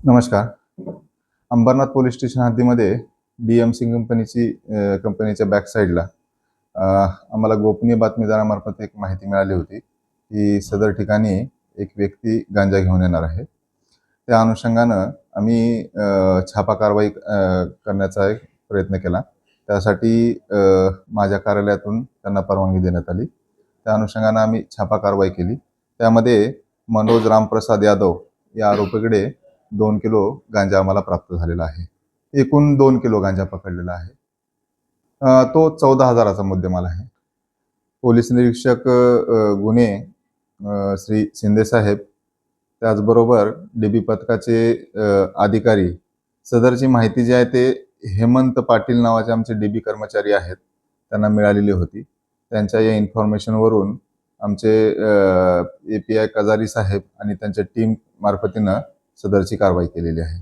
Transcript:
नमस्कार. Ambernath police station हद्दीमध्ये D-M-C कंपनीच्या back साईडला आम्हाला गोपनीय बातमीदारामार्फत एक माहिती मिळाली होती की सदर ठिकाणी एक व्यक्ती गांजा घेऊन येणार आहे. त्या अनुषंगानं आम्ही छापा कारवाई करण्याचा एक प्रयत्न केला. त्यासाठी माझ्या कार्यालयातून त्यांना परवानगी देण्यात आली. त्या अनुषंगानं आम्ही छापा कारवाई केली. त्यामध्ये मनोज रामप्रसाद यादव या आरोपीकडे 2 किलो गांजा आम्हाला प्राप्त झालेला आहे. एकूण 2 किलो गांजा पकडलेला आहे. तो 14,000चा मुद्देमाल आहे. पोलीस निरीक्षक गुन्हे श्री शिंदेसाहेब, त्याचबरोबर डीबी पथकाचे अधिकारी, सदरची माहिती जी आहे ते हेमंत पाटील नावाचे आमचे डीबी कर्मचारी आहेत, त्यांना मिळालेली होती. त्यांच्या या इन्फॉर्मेशनवरून आमचे API कजारी साहेब आणि त्यांच्या टीम मार्फतीनं सदरची कारवाई केलेली आहे.